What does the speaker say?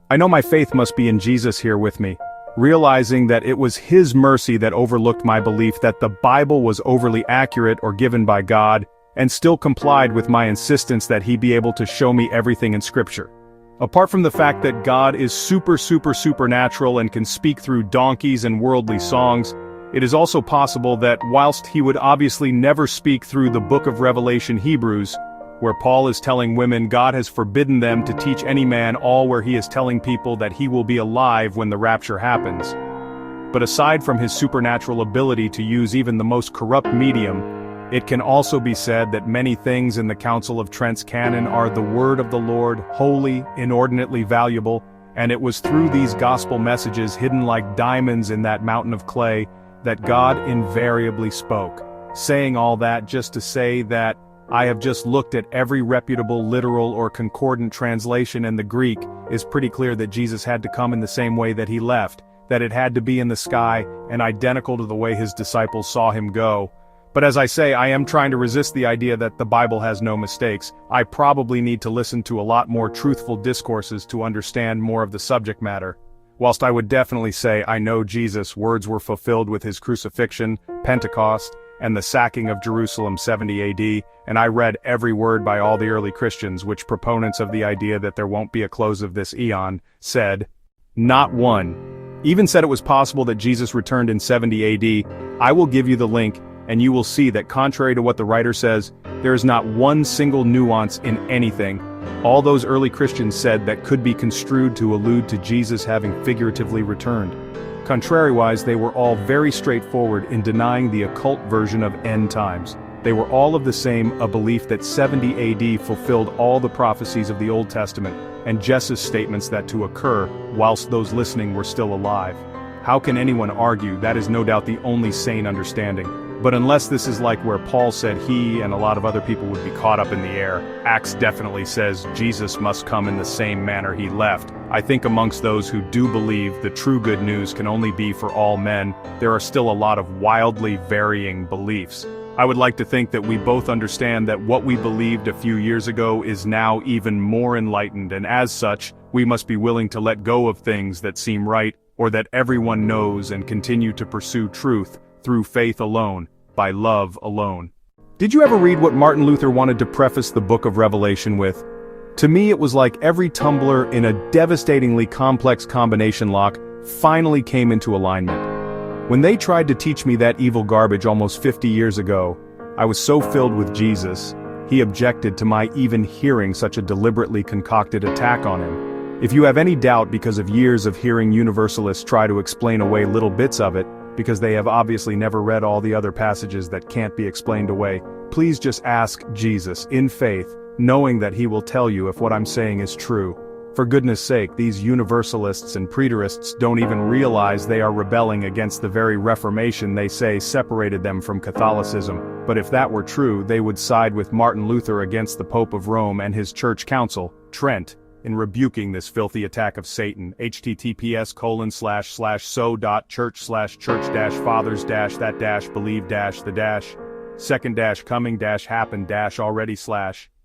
I know my faith must be in Jesus here with me, realizing that it was His mercy that overlooked my belief that the Bible was overly accurate or given by God, and still complied with my insistence that He be able to show me everything in Scripture. Apart from the fact that God is supernatural and can speak through donkeys and worldly songs, it is also possible that whilst He would obviously never speak through the book of Revelation Hebrews, where Paul is telling women God has forbidden them to teach any man all, where he is telling people that he will be alive when the rapture happens. But aside from His supernatural ability to use even the most corrupt medium, it can also be said that many things in the Council of Trent's canon are the word of the Lord, holy, inordinately valuable, and it was through these gospel messages hidden like diamonds in that mountain of clay that God invariably spoke. Saying all that just to say that I have just looked at every reputable literal or concordant translation, and the Greek is pretty clear that Jesus had to come in the same way that He left, that it had to be in the sky and identical to the way His disciples saw Him go. But as I say, I am trying to resist the idea that the Bible has no mistakes. I probably need to listen to a lot more truthful discourses to understand more of the subject matter. Whilst I would definitely say I know Jesus' words were fulfilled with His crucifixion, Pentecost, and the sacking of Jerusalem 70 AD, and I read every word by all the early Christians, which proponents of the idea that there won't be a close of this eon, said, not one, even said it was possible that Jesus returned in 70 AD, I will give you the link, and you will see that contrary to what the writer says, there is not one single nuance in anything. All those early Christians said that could be construed to allude to Jesus having figuratively returned. Contrariwise, they were all very straightforward in denying the occult version of end times. They were all of the same, a belief that 70 AD fulfilled all the prophecies of the Old Testament, and Jesus' statements that to occur, whilst those listening were still alive. How can anyone argue? That is no doubt the only sane understanding. But unless this is like where Paul said he and a lot of other people would be caught up in the air, Acts definitely says Jesus must come in the same manner He left. I think amongst those who do believe the true good news can only be for all men, there are still a lot of wildly varying beliefs. I would like to think that we both understand that what we believed a few years ago is now even more enlightened, and as such, we must be willing to let go of things that seem right, or that everyone knows, and continue to pursue truth, through faith alone, by love alone. Did you ever read what Martin Luther wanted to preface the book of Revelation with? To me it was like every tumbler in a devastatingly complex combination lock finally came into alignment. When they tried to teach me that evil garbage almost 50 years ago, I was so filled with Jesus, He objected to my even hearing such a deliberately concocted attack on Him. If you have any doubt because of years of hearing universalists try to explain away little bits of it, because they have obviously never read all the other passages that can't be explained away, please just ask Jesus in faith, knowing that He will tell you if what I'm saying is true. For goodness sake, these universalists and preterists don't even realize they are rebelling against the very Reformation they say separated them from Catholicism, but if that were true, they would side with Martin Luther against the Pope of Rome and his church council, Trent, in rebuking this filthy attack of Satan. https://so.church/church-fathers-that-believe-the-second-coming-happen-already/